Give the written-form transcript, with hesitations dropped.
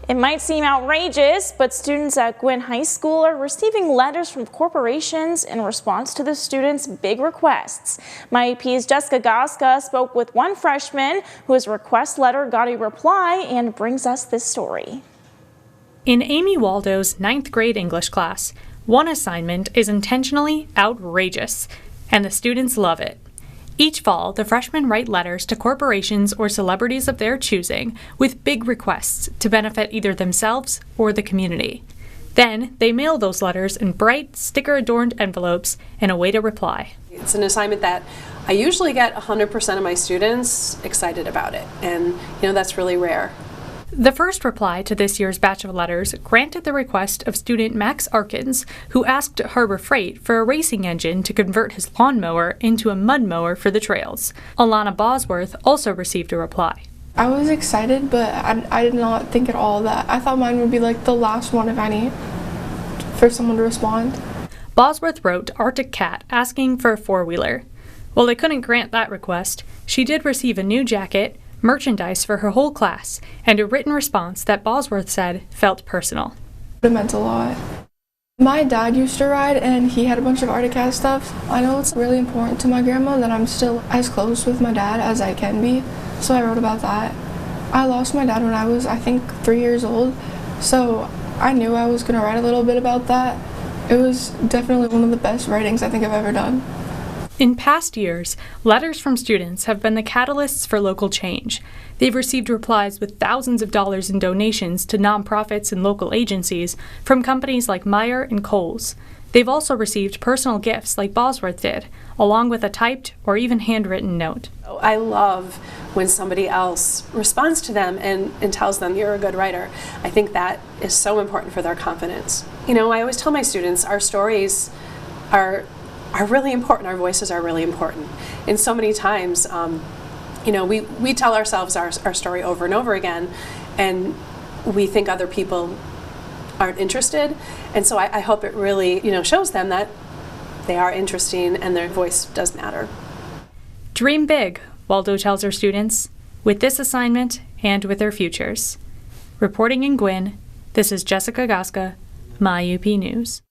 It might seem outrageous, but students at Gwinn High School are receiving letters from corporations in response to the students' big requests. My AP's Jessica Goska spoke with one freshman whose request letter got a reply and brings us this story. In Amy Waldo's 9th grade English class, one assignment is intentionally outrageous, and the students love it. Each fall, the freshmen write letters to corporations or celebrities of their choosing with big requests to benefit either themselves or the community. Then, they mail those letters in bright, sticker-adorned envelopes and await a reply. It's an assignment that I usually get 100% of my students excited about it, and that's really rare. The first reply to this year's batch of letters granted the request of student Max Arkins, who asked Harbor Freight for a racing engine to convert his lawnmower into a mud mower for the trails. Alana Bosworth also received a reply. I was excited, but I did not think at all that I thought mine would be like the last one, if any, for someone to respond. Bosworth wrote Arctic Cat asking for a four-wheeler. While they couldn't grant that request, she did receive a new jacket, merchandise for her whole class, and a written response that Bosworth said felt personal. It meant a lot. My dad used to ride and he had a bunch of Arctic Cat stuff. I know it's really important to my grandma that I'm still as close with my dad as I can be, so I wrote about that. I lost my dad when I was, I think, 3 years old, so I knew I was going to write a little bit about that. It was definitely one of the best writings I think I've ever done. In past years, letters from students have been the catalysts for local change. They've received replies with thousands of dollars in donations to nonprofits and local agencies from companies like Meyer and Kohl's. They've also received personal gifts like Bosworth did, along with a typed or even handwritten note. I love when somebody else responds to them and tells them you're a good writer. I think that is so important for their confidence. I always tell my students our stories are really important. Our voices are really important. And so many times, we tell ourselves our story over and over again, and we think other people aren't interested. And so I hope it really, shows them that they are interesting and their voice does matter. Dream big, Waldo tells her students, with this assignment and with their futures. Reporting in Gwinn, this is Jessica Goska, My UP News.